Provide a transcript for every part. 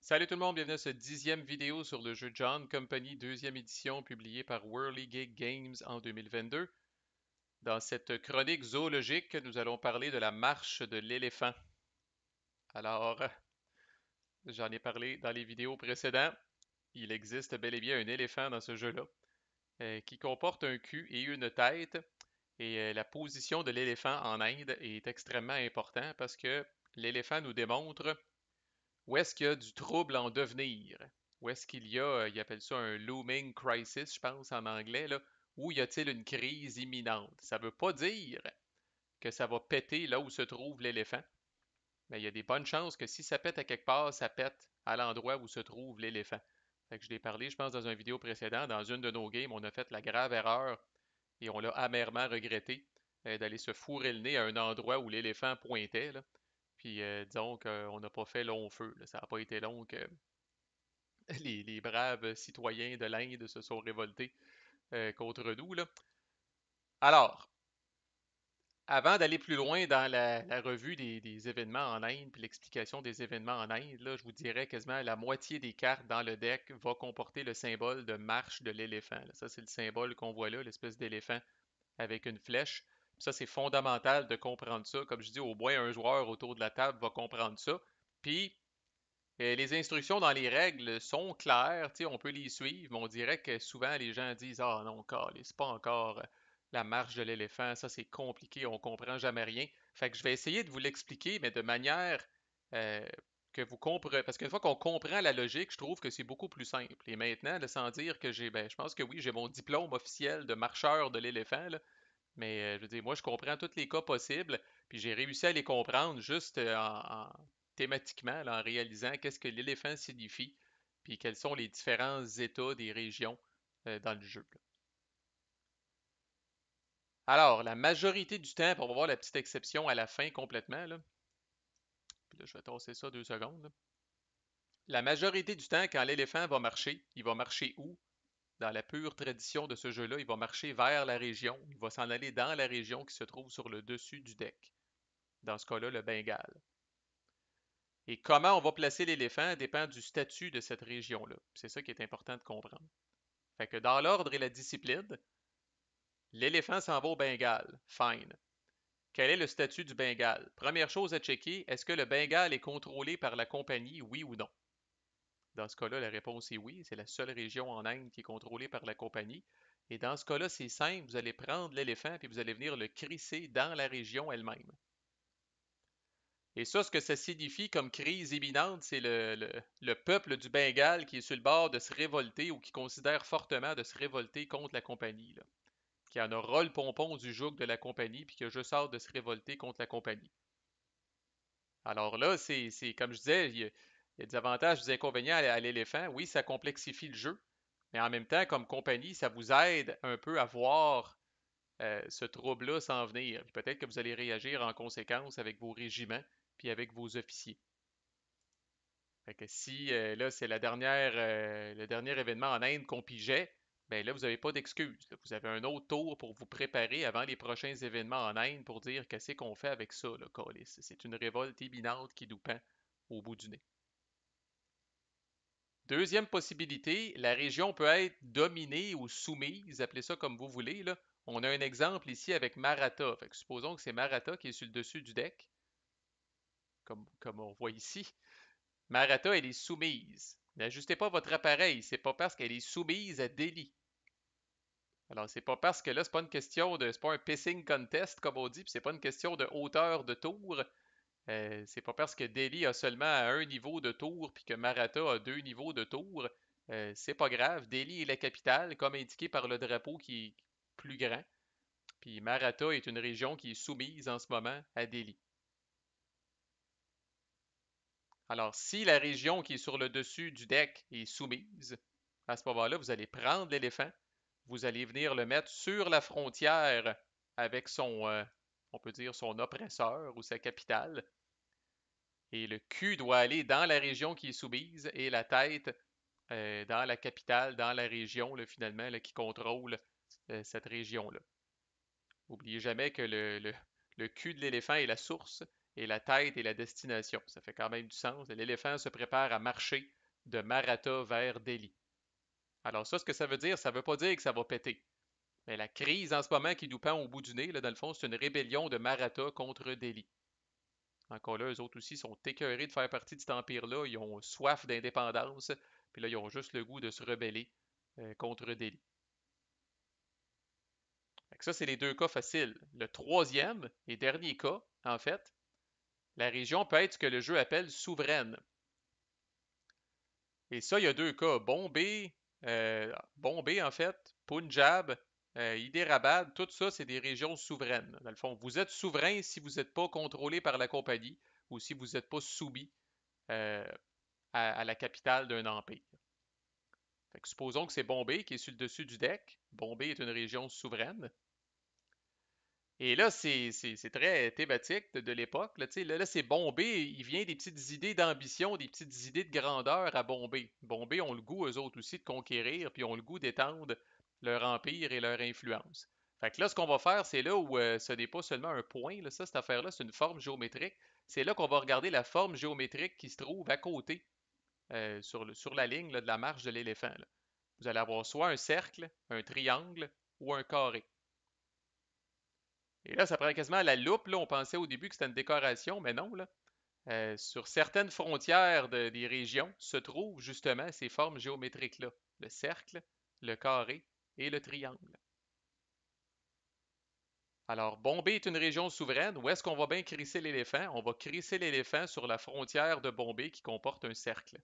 Salut tout le monde, bienvenue à cette 10e vidéo sur le jeu John Company, deuxième édition publiée par Whirligig Games en 2022. Dans cette chronique zoologique, nous allons parler de la marche de l'éléphant. Alors, j'en ai parlé dans les vidéos précédentes. Il existe bel et bien un éléphant dans ce jeu-là, qui comporte un cul et une tête. Et la position de l'éléphant en Inde est extrêmement importante parce que l'éléphant nous démontre où est-ce qu'il y a du trouble en devenir? Où est-ce qu'il y a, il appelle ça un looming crisis, je pense en anglais, là, où y a-t-il une crise imminente? Ça ne veut pas dire que ça va péter là où se trouve l'éléphant, mais il y a des bonnes chances que si ça pète à quelque part, ça pète à l'endroit où se trouve l'éléphant. Fait que je l'ai parlé, je pense, dans une vidéo précédente. Dans une de nos games, on a fait la grave erreur et on l'a amèrement regretté d'aller se fourrer le nez à un endroit où l'éléphant pointait, là. Puis disons qu'on n'a pas fait long feu, là. Ça n'a pas été long que les braves citoyens de l'Inde se sont révoltés contre nous, là. Alors, avant d'aller plus loin dans la revue des événements en Inde, puis l'explication des événements en Inde, là, je vous dirais quasiment la moitié des cartes dans le deck va comporter le symbole de marche de l'éléphant. Ça, c'est le symbole qu'on voit là, l'espèce d'éléphant avec une flèche. Puis ça, c'est fondamental de comprendre ça. Comme je dis, au moins un joueur autour de la table va comprendre ça. Puis, les instructions dans les règles sont claires, tu sais, on peut les suivre, mais on dirait que souvent les gens disent ah non, c'est pas encore la marche de l'éléphant, ça c'est compliqué, on comprend jamais rien. Fait que je vais essayer de vous l'expliquer, mais de manière euh, que vous compreniez. Parce qu'une fois qu'on comprend la logique, je trouve que c'est beaucoup plus simple. Et maintenant, là, sans dire que je pense que oui, j'ai mon diplôme officiel de marcheur de l'éléphant, là, mais je veux dire, moi, je comprends tous les cas possibles, puis j'ai réussi à les comprendre juste thématiquement, là, en réalisant qu'est-ce que l'éléphant signifie, puis quels sont les différents états des régions dans le jeu. Alors, la majorité du temps, puis on va voir la petite exception à la fin complètement, là, puis là, je vais tasser ça 2 secondes, là. La majorité du temps, quand l'éléphant va marcher, il va marcher où? Dans la pure tradition de ce jeu-là, il va marcher vers la région, il va s'en aller dans la région qui se trouve sur le dessus du deck. Dans ce cas-là, le Bengale. Et comment on va placer l'éléphant dépend du statut de cette région-là. C'est ça qui est important de comprendre. Fait que dans l'ordre et la discipline, l'éléphant s'en va au Bengale. Fine. Quel est le statut du Bengale? Première chose à checker, est-ce que le Bengale est contrôlé par la compagnie, oui ou non? Dans ce cas-là, la réponse est oui. C'est la seule région en Inde qui est contrôlée par la compagnie. Et dans ce cas-là, c'est simple, vous allez prendre l'éléphant et vous allez venir le crisser dans la région elle-même. Et ça, ce que ça signifie comme crise imminente, c'est le peuple du Bengale qui est sur le bord de se révolter ou qui considère fortement de se révolter contre la compagnie, là. Qui en aura le pompon du joug de la compagnie, puis qui a juste hâte de se révolter contre la compagnie. Alors là, c'est comme je disais, il y a des avantages, des inconvénients à l'éléphant. Oui, ça complexifie le jeu, mais en même temps, comme compagnie, ça vous aide un peu à voir ce trouble-là s'en venir. Puis peut-être que vous allez réagir en conséquence avec vos régiments, puis avec vos officiers. Fait que si là, c'est le dernier événement en Inde qu'on pigeait, ben là, vous n'avez pas d'excuse, là. Vous avez un autre tour pour vous préparer avant les prochains événements en Inde pour dire qu'est-ce qu'on fait avec ça, là, câlisse. C'est une révolte imminente qui nous pend au bout du nez. Deuxième possibilité, la région peut être dominée ou soumise, appelez ça comme vous voulez, là. On a un exemple ici avec Maratha. Fait que supposons que c'est Maratha qui est sur le dessus du deck, comme on voit ici. Maratha, elle est soumise. N'ajustez pas votre appareil, c'est pas parce qu'elle est soumise à Delhi. Alors, c'est pas parce que là, c'est pas une question de. C'est pas un pissing contest, comme on dit, puis c'est pas une question de hauteur de tour. C'est pas parce que Delhi a seulement un niveau de tour, puis que Maratha a 2 niveaux de tour. C'est pas grave. Delhi est la capitale, comme indiqué par le drapeau qui est plus grand. Puis Maratha est une région qui est soumise en ce moment à Delhi. Alors, si la région qui est sur le dessus du deck est soumise, à ce moment-là, vous allez prendre l'éléphant, vous allez venir le mettre sur la frontière avec on peut dire, son oppresseur ou sa capitale. Et le cul doit aller dans la région qui est soumise et la tête dans la capitale, dans la région, là, finalement, là, qui contrôle cette région-là. N'oubliez jamais que le cul de l'éléphant est la source et la tête est la destination. Ça fait quand même du sens. L'éléphant se prépare à marcher de Maratha vers Delhi. Alors ça, ce que ça veut dire, ça ne veut pas dire que ça va péter. Mais la crise en ce moment qui nous pend au bout du nez, là, dans le fond, c'est une rébellion de Maratha contre Delhi. Encore là, eux autres aussi sont écœurés de faire partie de cet empire-là. Ils ont soif d'indépendance. Puis là, ils ont juste le goût de se rebeller contre Delhi. Fait que ça, c'est les deux cas faciles. Le troisième et dernier cas, en fait, la région peut être ce que le jeu appelle souveraine. Et ça, il y a deux cas. Bombay en fait, Punjab, Hyderabad, tout ça, c'est des régions souveraines. Dans le fond, vous êtes souverain si vous n'êtes pas contrôlé par la compagnie ou si vous n'êtes pas soumis euh, à la capitale d'un empire. Fait que supposons que c'est Bombay qui est sur le dessus du deck. Bombay est une région souveraine. Et là, c'est très thématique de l'époque. Là, là c'est Bombay, il vient des petites idées d'ambition, des petites idées de grandeur à Bombay. Bombay ont le goût, eux autres aussi, de conquérir, puis ont le goût d'étendre leur empire et leur influence. Fait que là, ce qu'on va faire, c'est là où ce n'est pas seulement un point, là, ça, cette affaire-là, c'est une forme géométrique. C'est là qu'on va regarder la forme géométrique qui se trouve à côté, sur la ligne là, de la marche de l'éléphant. Là. Vous allez avoir soit un cercle, un triangle ou un carré. Et là, ça prend quasiment la loupe. Là, on pensait au début que c'était une décoration, mais non. Là. Sur certaines frontières des régions se trouvent justement ces formes géométriques-là. Le cercle, le carré et le triangle. Alors, Bombay est une région souveraine. Où est-ce qu'on va bien crisser l'éléphant? On va crisser l'éléphant sur la frontière de Bombay qui comporte un cercle.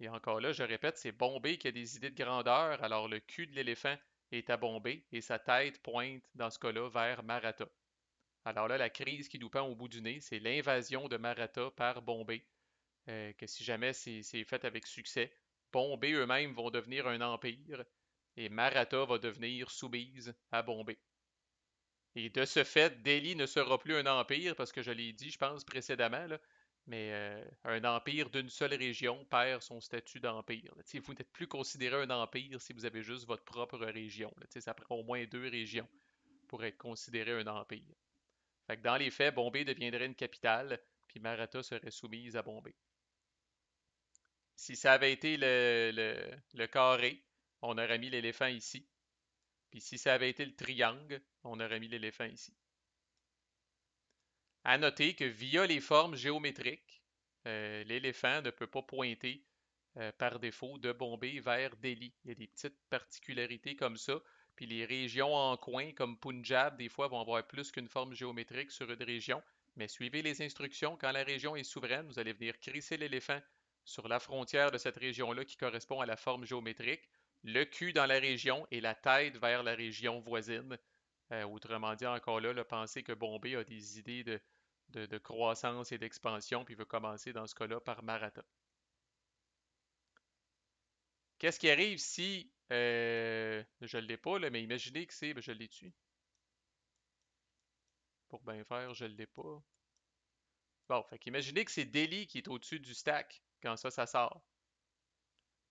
Et encore là, je répète, c'est Bombay qui a des idées de grandeur. Alors, le cul de l'éléphant est à Bombay et sa tête pointe, dans ce cas-là, vers Maratha. Alors là, la crise qui nous pend au bout du nez, c'est l'invasion de Maratha par Bombay, que si jamais c'est fait avec succès, Bombay eux-mêmes vont devenir un empire et Maratha va devenir soumise à Bombay. Et de ce fait, Delhi ne sera plus un empire, parce que je l'ai dit, je pense, précédemment, là, mais un empire d'une seule région perd son statut d'empire. Vous n'êtes plus considéré un empire si vous avez juste votre propre région. Là. Ça prend au moins deux régions pour être considéré un empire. Fait que dans les faits, Bombay deviendrait une capitale, puis Maratha serait soumise à Bombay. Si ça avait été le carré, on aurait mis l'éléphant ici. Puis si ça avait été le triangle, on aurait mis l'éléphant ici. À noter que via les formes géométriques, l'éléphant ne peut pas pointer par défaut de Bombay vers Delhi. Il y a des petites particularités comme ça. Puis les régions en coin, comme Punjab, des fois vont avoir plus qu'une forme géométrique sur une région. Mais suivez les instructions. Quand la région est souveraine, vous allez venir crisser l'éléphant sur la frontière de cette région-là qui correspond à la forme géométrique, le cul dans la région et la tête vers la région voisine. Autrement dit, encore là, penser que Bombay a des idées de croissance et d'expansion, puis veut commencer dans ce cas-là par Maratha. Qu'est-ce qui arrive si je ne l'ai pas, là, mais imaginez que c'est. Ben, je l'ai tué. Pour bien faire, je ne l'ai pas. Bon, fait qu'imaginez que c'est Delhi qui est au-dessus du stack quand ça sort.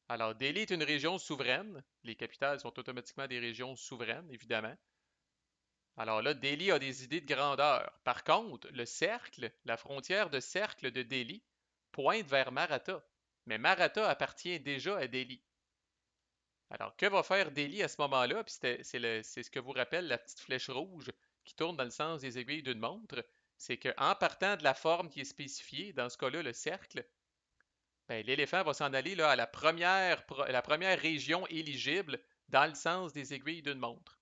Alors, Delhi est une région souveraine. Les capitales sont automatiquement des régions souveraines, évidemment. Alors là, Delhi a des idées de grandeur. Par contre, le cercle, la frontière de cercle de Delhi, pointe vers Maratha. Mais Maratha appartient déjà à Delhi. Alors, que va faire Delhi à ce moment-là? Puis c'est ce que vous rappelle la petite flèche rouge qui tourne dans le sens des aiguilles d'une montre. C'est qu'en partant de la forme qui est spécifiée, dans ce cas-là, le cercle, ben, l'éléphant va s'en aller là, à la première région éligible dans le sens des aiguilles d'une montre.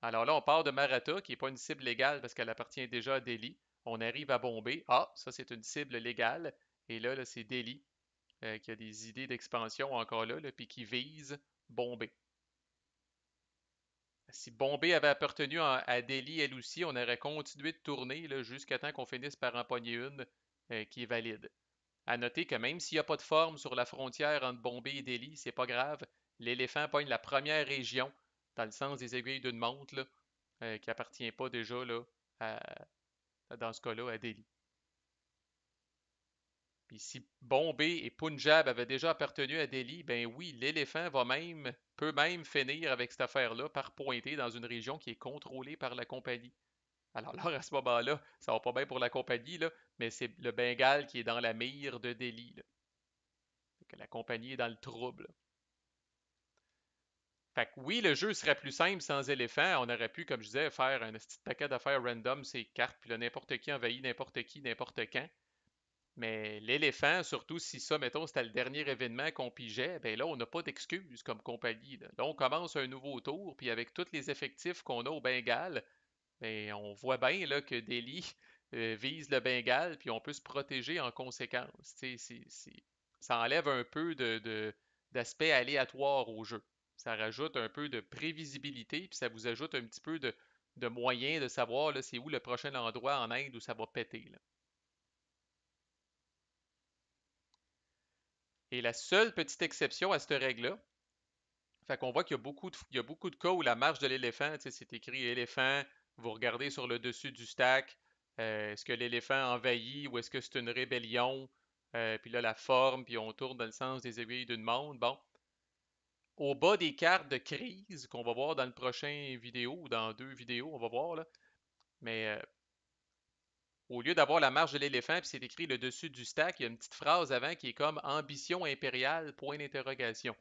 Alors là, on part de Maratha, qui n'est pas une cible légale parce qu'elle appartient déjà à Delhi. On arrive à Bombay. Ah, ça, c'est une cible légale. Et là c'est Delhi qui a des idées d'expansion encore là, puis qui vise Bombay. Si Bombay avait appartenu à Delhi elle aussi, on aurait continué de tourner jusqu'à temps qu'on finisse par en pogner une qui est valide. À noter que même s'il n'y a pas de forme sur la frontière entre Bombay et Delhi, c'est pas grave. L'éléphant pogne la première région dans le sens des aiguilles d'une montre qui appartient pas déjà dans ce cas-là à Delhi. Puis si Bombay et Punjab avaient déjà appartenu à Delhi, ben oui, l'éléphant peut même finir avec cette affaire-là par pointer dans une région qui est contrôlée par la compagnie. Alors là, à ce moment-là, ça va pas bien pour la compagnie, là, mais c'est le Bengale qui est dans la mire de Delhi, là. Fait que la compagnie est dans le trouble. Fait que oui, le jeu serait plus simple sans éléphant. On aurait pu, comme je disais, faire un petit paquet d'affaires random, ces cartes, puis là, n'importe qui envahit n'importe qui, n'importe quand. Mais l'éléphant, surtout si ça, mettons, c'était le dernier événement qu'on pigeait, ben là, on n'a pas d'excuse comme compagnie, là. Là, on commence un nouveau tour, puis avec tous les effectifs qu'on a au Bengale, ben, on voit bien là, que Delhi vise le Bengale, puis on peut se protéger en conséquence. Tu sais, ça enlève un peu d'aspect aléatoire au jeu. Ça rajoute un peu de prévisibilité, puis ça vous ajoute un petit peu de moyens de savoir là, c'est où le prochain endroit en Inde où ça va péter, là. Et la seule petite exception à cette règle-là, fait qu'on voit qu'il y a il y a beaucoup de cas où la marche de l'éléphant, tu sais, c'est écrit éléphant, vous regardez sur le dessus du stack, est-ce que l'éléphant envahit ou est-ce que c'est une rébellion, puis là la forme, puis on tourne dans le sens des aiguilles d'une montre. Bon, au bas des cartes de crise qu'on va voir dans le prochain vidéo ou dans deux vidéos, on va voir là, mais au lieu d'avoir la marche de l'éléphant, puis c'est écrit le dessus du stack, il y a une petite phrase avant qui est comme ambition impériale, point d'interrogation.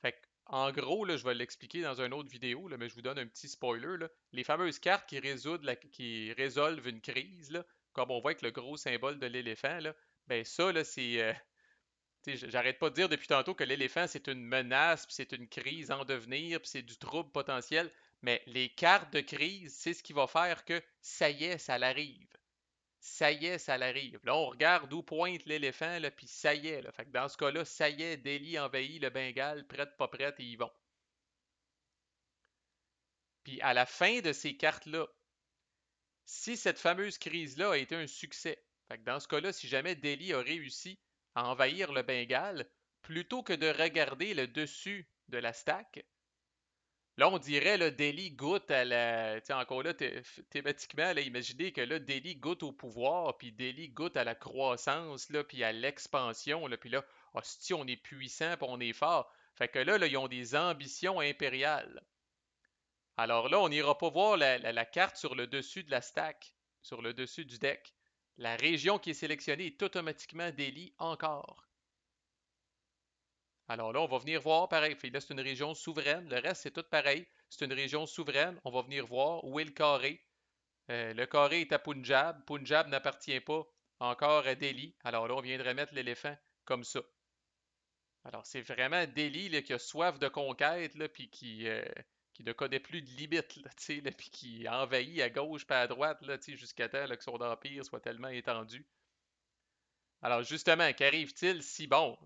Fait que, en gros, là, je vais l'expliquer dans une autre vidéo, là, mais je vous donne un petit spoiler, là. Les fameuses cartes qui résolvent une crise, là, comme on voit avec le gros symbole de l'éléphant, là, ben ça, là, c'est. Tu sais, j'arrête pas de dire depuis tantôt que l'éléphant, c'est une menace, puis c'est une crise en devenir, puis c'est du trouble potentiel. Mais les cartes de crise, c'est ce qui va faire que ça y est, ça l'arrive. Ça y est, ça l'arrive. Là, on regarde où pointe l'éléphant, là, puis ça y est. Là. Fait que dans ce cas-là, ça y est, Delhi envahit le Bengale, prête, pas prête, et ils vont. Puis à la fin de ces cartes-là, si cette fameuse crise-là a été un succès, fait que dans ce cas-là, si jamais Delhi a réussi à envahir le Bengale, plutôt que de regarder le dessus de la stack, là, on dirait, là, Delhi goûte à la. Tu sais, encore là, thématiquement, là, imaginez que là, Delhi goûte au pouvoir, puis Delhi goûte à la croissance, là, puis à l'expansion, là, puis là, hostie, on est puissant, puis on est fort. Fait que là, ils ont des ambitions impériales. Alors là, on n'ira pas voir la carte sur le dessus de la stack, sur le dessus du deck. La région qui est sélectionnée est automatiquement Delhi encore. Alors là, on va venir voir, pareil, là, c'est une région souveraine. Le reste, c'est tout pareil. C'est une région souveraine. On va venir voir où est le carré. Le carré est à Punjab. Punjab n'appartient pas encore à Delhi. Alors là, on viendrait mettre l'éléphant comme ça. Alors, c'est vraiment Delhi là, qui a soif de conquête, là, puis qui ne connaît plus de limites, là, tu sais, là, puis qui envahit à gauche pas à droite, là, tu sais, jusqu'à temps là, que son empire soit tellement étendu. Alors justement, qu'arrive-t-il si, bon,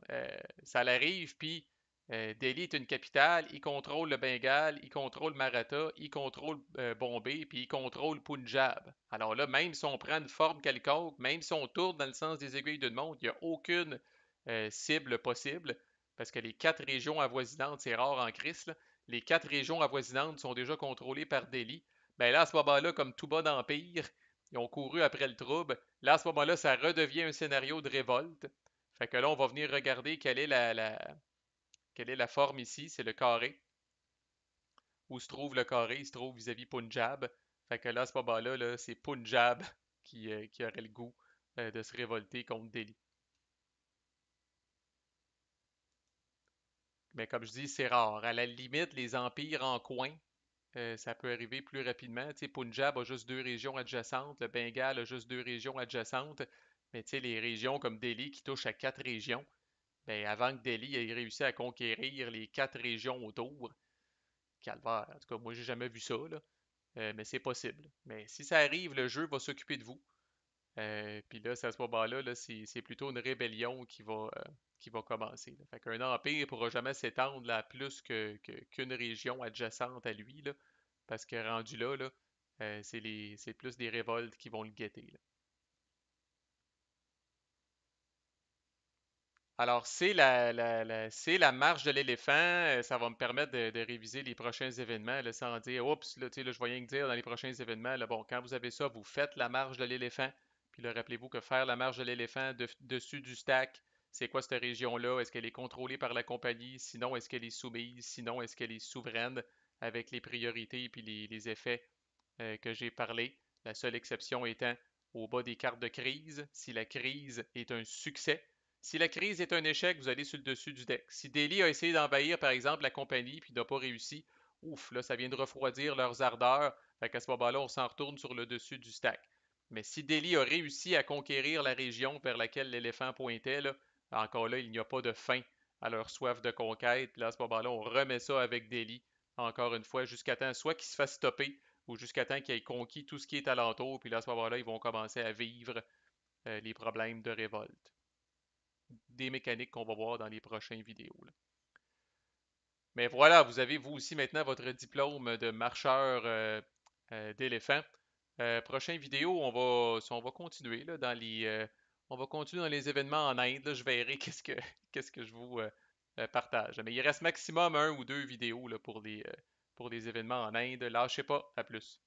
ça l'arrive, puis Delhi est une capitale, il contrôle le Bengale, il contrôle Maratha, il contrôle Bombay, puis il contrôle Punjab. Alors là, même si on prend une forme quelconque, même si on tourne dans le sens des aiguilles d'une montre, il n'y a aucune cible possible, parce que les quatre régions avoisinantes, c'est rare en Christ, là, les quatre régions avoisinantes sont déjà contrôlées par Delhi. Ben là, à ce moment-là, comme tout bon empire, ils ont couru après le trouble. Là, à ce moment-là, ça redevient un scénario de révolte. Fait que là, on va venir regarder quelle est la forme ici. C'est le carré. Où se trouve le carré? Il se trouve vis-à-vis Punjab. Fait que là, à ce moment-là, là, c'est Punjab qui aurait le goût de se révolter contre Delhi. Mais comme je dis, c'est rare. À la limite, les empires en coin, ça peut arriver plus rapidement. Tu sais, Punjab a juste deux régions adjacentes, le Bengale a juste deux régions adjacentes, mais tu sais, les régions comme Delhi qui touchent à quatre régions, ben, avant que Delhi ait réussi à conquérir les quatre régions autour, calvaire. En tout cas, moi, j'ai jamais vu ça, là. Mais c'est possible. Mais si ça arrive, le jeu va s'occuper de vous. Puis là, c'est à ce moment-là, là, c'est plutôt une rébellion qui va commencer, là. Fait qu'un empire ne pourra jamais s'étendre là, à plus qu'une région adjacente à lui, là, parce que rendu là, c'est plus des révoltes qui vont le guetter, là. Alors, c'est la marche de l'éléphant. Ça va me permettre de réviser les prochains événements là, sans dire, oups, là, tu sais, là, je vais rien que dire dans les prochains événements. Là, bon, quand vous avez ça, vous faites la marche de l'éléphant. Puis là, rappelez-vous que faire la marche de l'éléphant dessus du stack, c'est quoi cette région-là? Est-ce qu'elle est contrôlée par la compagnie? Sinon, est-ce qu'elle est soumise? Sinon, est-ce qu'elle est souveraine avec les priorités et puis les effets que j'ai parlé? La seule exception étant au bas des cartes de crise, si la crise est un succès. Si la crise est un échec, vous allez sur le dessus du deck. Si Delhi a essayé d'envahir, par exemple, la compagnie puis n'a pas réussi, ouf, là, ça vient de refroidir leurs ardeurs. Fait qu'à ce moment-là, on s'en retourne sur le dessus du stack. Mais si Delhi a réussi à conquérir la région vers laquelle l'éléphant pointait, là, encore là, il n'y a pas de fin à leur soif de conquête. Là, à ce moment-là, on remet ça avec Delhi, encore une fois, jusqu'à temps soit qu'il se fasse stopper ou jusqu'à temps qu'il ait conquis tout ce qui est alentour. Puis là, à ce moment-là, ils vont commencer à vivre les problèmes de révolte. Des mécaniques qu'on va voir dans les prochaines vidéos, là. Mais voilà, vous avez vous aussi maintenant votre diplôme de marcheur d'éléphant. Prochaine vidéo, on va continuer là, on va continuer dans les événements en Inde. Là, je verrai qu'est-ce que je vous partage. Mais il reste maximum un ou deux vidéos là, pour les événements en Inde. Lâchez pas, à plus.